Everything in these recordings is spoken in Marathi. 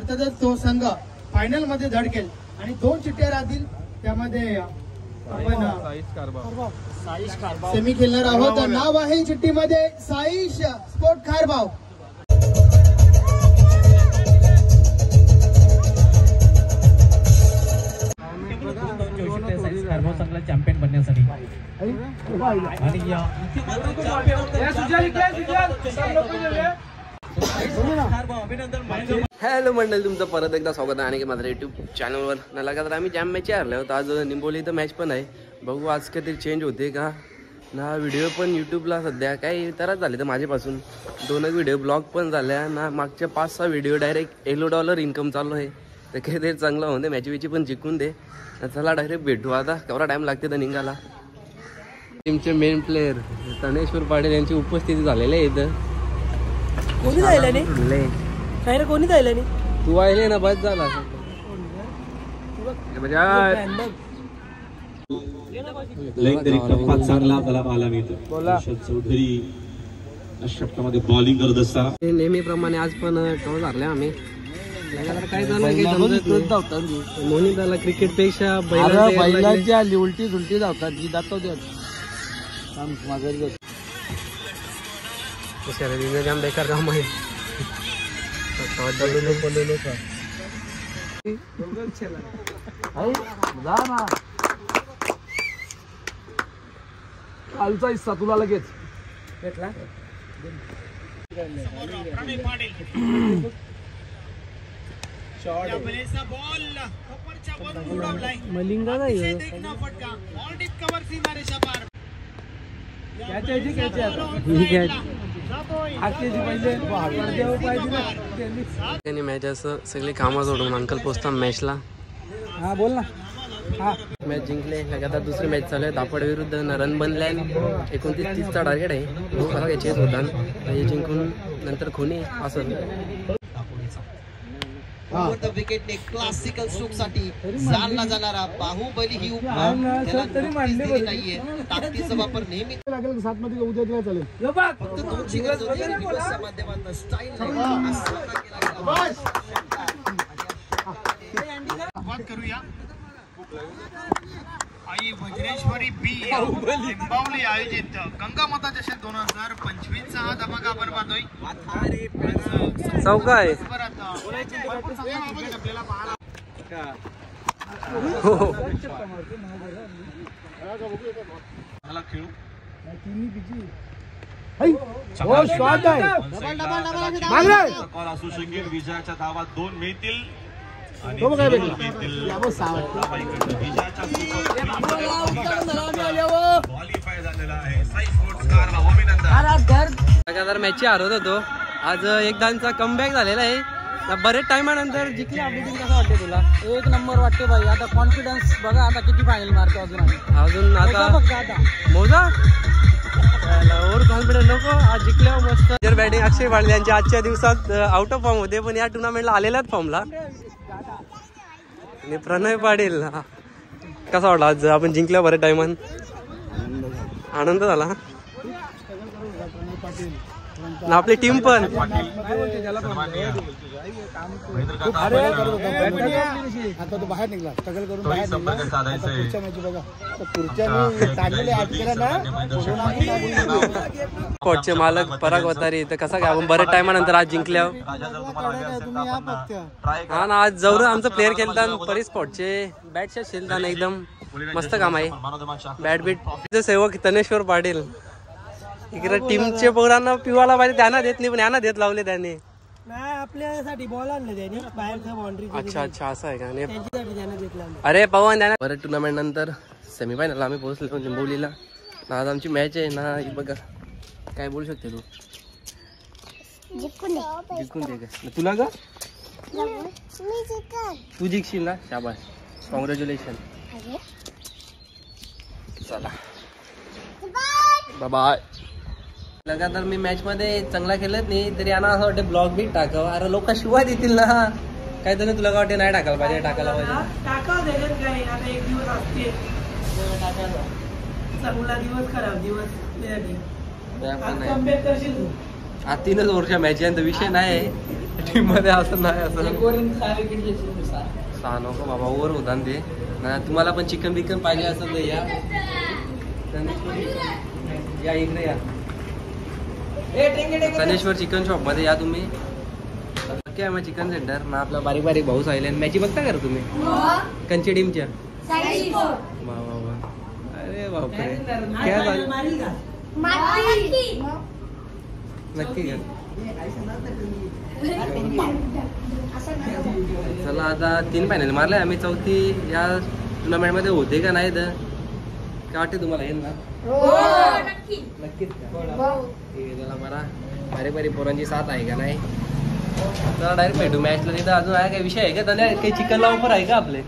अर्थातच तो संघ फायनल मध्ये धडकेल आणि 2 चिठ्ठ्या राहतील त्यामध्ये आपण सेमी खेळणार आहोत. नाव आहे चिठ्ठीमध्ये साईश स्पोर्ट खारबाव. चांगला चॅम्पियन बनण्यासाठी हॅलो मंडळी, तुमचं परत एकदा स्वागत आहे आणि माझ्या यूट्यूब चॅनलवर. न लगातार आम्ही जॅम मॅच हरले होतो. आज निंबोली तर मॅच पण आहे. बघू आज काहीतरी चेंज होते का ना. व्हिडिओ पण यूट्यूबला सध्या काही तरच झाले तर माझ्यापासून 2 व्हिडिओ ब्लॉग पण झाल्या ना. मागच्या 5-6 व्हिडिओ डायरेक्ट $1 इन्कम चालू आहे. तर काहीतरी चांगलं होते. मॅच विची पण जिंकून दे. चला डायरेक्ट भेटू. आता केवढा टाइम लागते तर निघाला. टीमचे मेन प्लेयर तनेश्वर पाटील यांची उपस्थिती झालेली आहे इथं. कोणी जायला नाही काय रे, कोणी जायला नाही. तू आले ना, बस झाला. चांगला आपल्याला पाहायला मिळतो. हर्षद चौधरी षटकामध्ये बॉलिंग करत असता नेहमीप्रमाणे आज पण टॉस हारले आम्ही. काय झालं मोनिताला क्रिकेट पेक्षा बैलांची आली उलटी झुलटी धावतात जी दाखवते. जाम बेकार काम आहे. कालचा हिस्सा तुला लगेच भेटला. मलिंगा नाही त्यांनी मॅच असं सगळी कामं सोडून अंकल पोचता मॅचला. हा बोल ना. हा मॅच जिंकले. लगातार दुसरी मॅच चालू आहे. दापड विरुद्ध रन बनले. 29-30चा टार्गेट आहे. चेस होता हे जिंकून नंतर खोनी असं विकेटने क्लासिकल स्ट्रोक साठी जाणला जाणारा बाहुबली ही नाहीये. ताकदीचा वापर नेहमी लागेल. 7 मध्ये उद्या दिला चालेल. फक्त 2 गरज होती. रिव्हर्सच्या माध्यमातून स्टाईल करूया. आई वज्रेश्वरी बी लिंबावली आयोजित गंगामाता चषक 2025 हा धमाका आपण पाहतोय. चौका आहे. असू शकेल. विजयाच्या धावा 2 मिळतील. लगातार मॅच हरवत होतो. आज एकदाचा कमबॅक झालेला आहे. बरेच टायमानंतर जिंकली आपली टीम. कसं वाटते तुला? 1 नंबर वाटते भाई. आता कॉन्फिडन्स बघा आता किती फायनल मारतो. अजून आता मोजा ओव्हर कॉन्फिडन्स नको. आज जिंकल्यावर मस्त. जर बॅटिंग अक्षय पाटील यांच्या आजच्या दिवसात आउट ऑफ फॉर्म होते पण या टुर्नामेंटला आलेल्याच फॉर्मला. आणि प्रणय पाटील कसा वाटला आज आपण जिंकल्या बऱ्याच टायमान? आनंद झाला. आपली टीम पण आता तो बाहेर निघला. स्ट्रगल करून कोटचे मालक पराग वतारी. तर कसा काय आपण बऱ्याच टायमानंतर आज जिंकल्या. हा ना, आज जवळ आमचं प्लेअर खेळतात परी स्पॉटचे बॅटच्या खेळतात. एकदम मस्त काम आहे. बॅट बीट सेवक तनेश्वर पाटील. इकडे टीमचे पोरांना पिवाला पाहिजे त्यांना देत नाही पण यांना देत लावले त्यांनी. आपल्यासाठी बॉल आणले त्यांनी बाहेरच्या बाउंड्री. अच्छा असं आहे का? अरे पवन त्यांना. बरं टुर्नामेंट नंतर सेमीफायनल आम्ही पोहोचलो लिंबोलीला. आज आमची मॅच आहे ना. बघा काय बोलू शकते तू? जिंकून दे का तुला का? तू जिंकशील ना. शाबास, कॉंग्रॅच्युलेशन. चला बाय बाय. लगातार मी मॅच मध्ये चांगला खेळत नाही तरी यांना असं वाटतं ब्लॉग बी टाकावं. अरे लोक शिवाय देतील ना. काय तर तुला काय वाटते नाही टाकायला पाहिजे? टाकायला पाहिजे. एक दिवस असते चांगला दिवस खराब दिवस. हा 3च ओव्हरच्या मॅच आहे, विषय नाही टीम मध्ये असं नाही असं 6 नको बाबा ओव्हर होता ना ते. तुम्हाला पण चिकन बिकन पाहिजे असं तर या इकडे या सनेश्वर चिकन शॉप मध्ये या तुम्ही. काय मग चिकन सेंटर ना आपला बारीक बारीक भाऊ सायले मॅची बघता का तुम्ही कंची टीमच्या. अरे बापरे नक्की का. चला आता 3 फायनल मारले आम्ही, 4थी या टुर्नामेंट मध्ये होते का नाही तर काय वाटते तुम्हाला येईल ना. नक्कीच त्याला बरा बारीक बारीक पोरांची साथ आहे का नाही. चला डायरेक्ट भेटू मॅचला. तिथं अजून आहे काय विषय आहे का त्याला काही चिकनला ऑफर आहे का आपले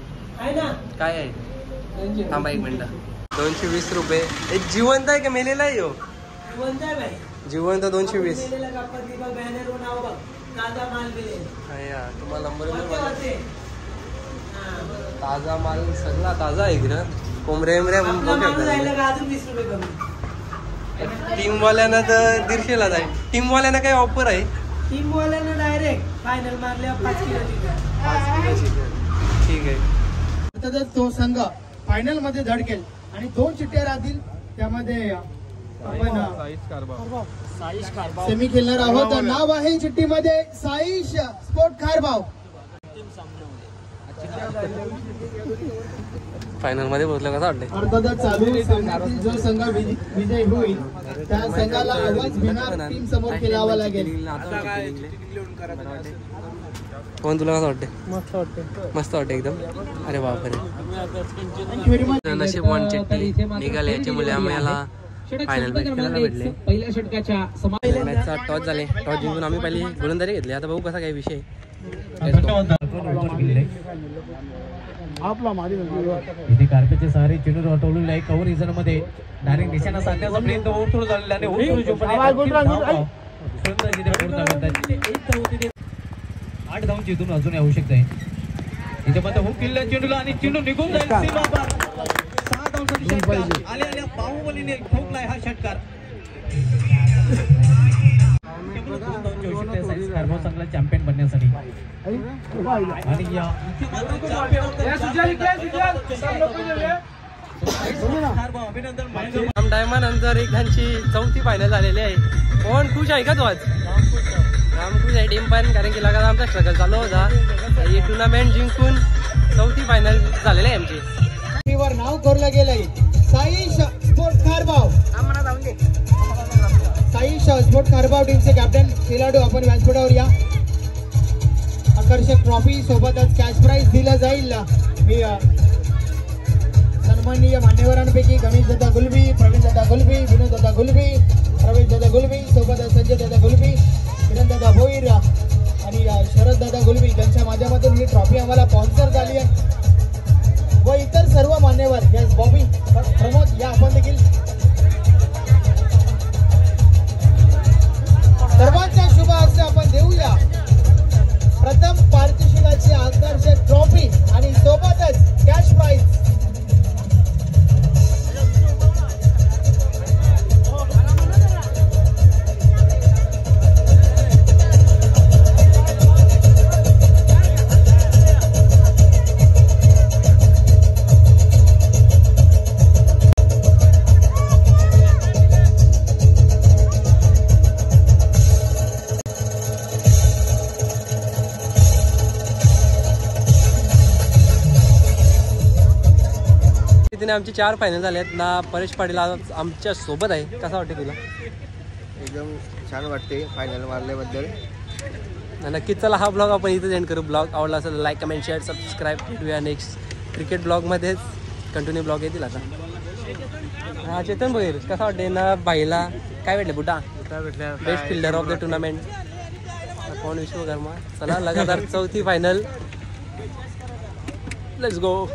काय आहे. थांबा 1 मिनिट. 220 रुपये जिवंत आहे का मेलेला आहे हो. जिवंत 220. तुम्हाला नंबर ताजा माल सगळा ताजा आहे इकडं. कोंबड्या टीमवाल्यांना तर 150ला जाईल. टीमवाल्यांना काही ऑफर आहे. टीमवाल्यांना डायरेक्ट फायनल मारल्या 5 किलो चिकन. ठीक आहे. तर तो संघ फायनल मध्ये धडकेल आणि 2 चिट्ट्या राहतील. त्यामध्ये आपण सेमी खेळणार आहोत. नाव आहे चिठ्ठीमध्ये साईश स्पोर्ट खारबाव. फायनल मध्ये पोहोचलं कसं वाटतंय. अर्थातच चालू सामन्यातील जो संघ विजय होईल त्या संघाला आवाज घेणार टीम समोर खेळावा लागेल. कोण तुला कसं वाटतंय. मस्त वाटतं एकदम. अरे बापरे नशीब 1 चिठ्ठी निघाले याच्यामुळे आम्हाला फायनल मॅच खेळायला भेटले. पहिल्या षटकाच्या मॅचचा टॉस झाले. टॉस जिंकून आम्ही पहिली गोलंदाजी घेतली. आता बघू कसा काय विषय. इथे कार्पेटचे सहारे चेंडूर हटवलेले आहे. कव्हर रिझन मध्ये डायरेक्ट निशाणा साधण्याचा प्रयत्न ओव्हरथ्रो झालेला आणि ओव्हरथ्रो 8 धावून जिथून अजून येऊ शकते. इथे मध्ये हुक किल्ला चेंडूला आणि चेंडू निघून जाईल सीमा पार. 6 धावांसाठी षटकार आल्या बाहुबलीने ठोकलाय हा षटकार. चांगला चॅम्पियन बनण्यासाठी आणि टायमानंतर एकदांची 4थी फायनल झालेली आहे. कोण खुश आहे का तू आज. राम खुश आहे टीम पण, कारण की लगातार आमचा स्ट्रगल चालू होता. ही टुर्नामेंट जिंकून 4थी फायनल झालेली आहे आमची. नाव कोरलं गेलंय साईश स्पोर्ट खारबाव. साईश स्पोर्ट खारबाव टीमचे कॅप्टन खेळाडू आपण व्यासपीठावर या. आकर्षक ट्रॉफी सोबतच कॅश प्राइज दिलं जाईल. मी सन्माननीय मान्यवरांपैकी गणेश दादा गुलबी, प्रवीण दादा गुलबी, विनोद दादा गुलबी, प्रवेश दादा गुलबी सोबतच संजय दादा गुलबी, किरण दादा भोईर आणि शरद दादा गुलबी यांच्या माध्यमातून ही ट्रॉफी आम्हाला स्पॉन्सर झाली आहे. व इतर सर्व मान्यवर यस बॉबी प्रमोद या आपण देखील सर्वांच्या शुभ हस्ते आपण देऊया प्रथम पारितोषिकाची आकर्षक ट्रॉफी आणि सोबतच कॅश प्राइज. आमची 4 फायनल झाले आहेत ना. परेश पाटील आज आमच्या सोबत आहे. कसा वाटते तुला. एकदम छान वाटते फायनल मारल्याबद्दल. नक्कीच. चला हा ब्लॉग आपण इथेच एंड करू. ब्लॉग आवडला असेल लाईक कमेंट शेअर सबस्क्राईब. भेटूया नेक्स्ट क्रिकेट ब्लॉगमध्येच. कंटिन्यू ब्लॉग येतील आता. हा चेतन भोईर कसा वाटते ना. बाईला काय भेटले बुटा. Best fielder of the tournament कोण विश्वकर्मा. चला लगातार 4थी फायनल. Let's go.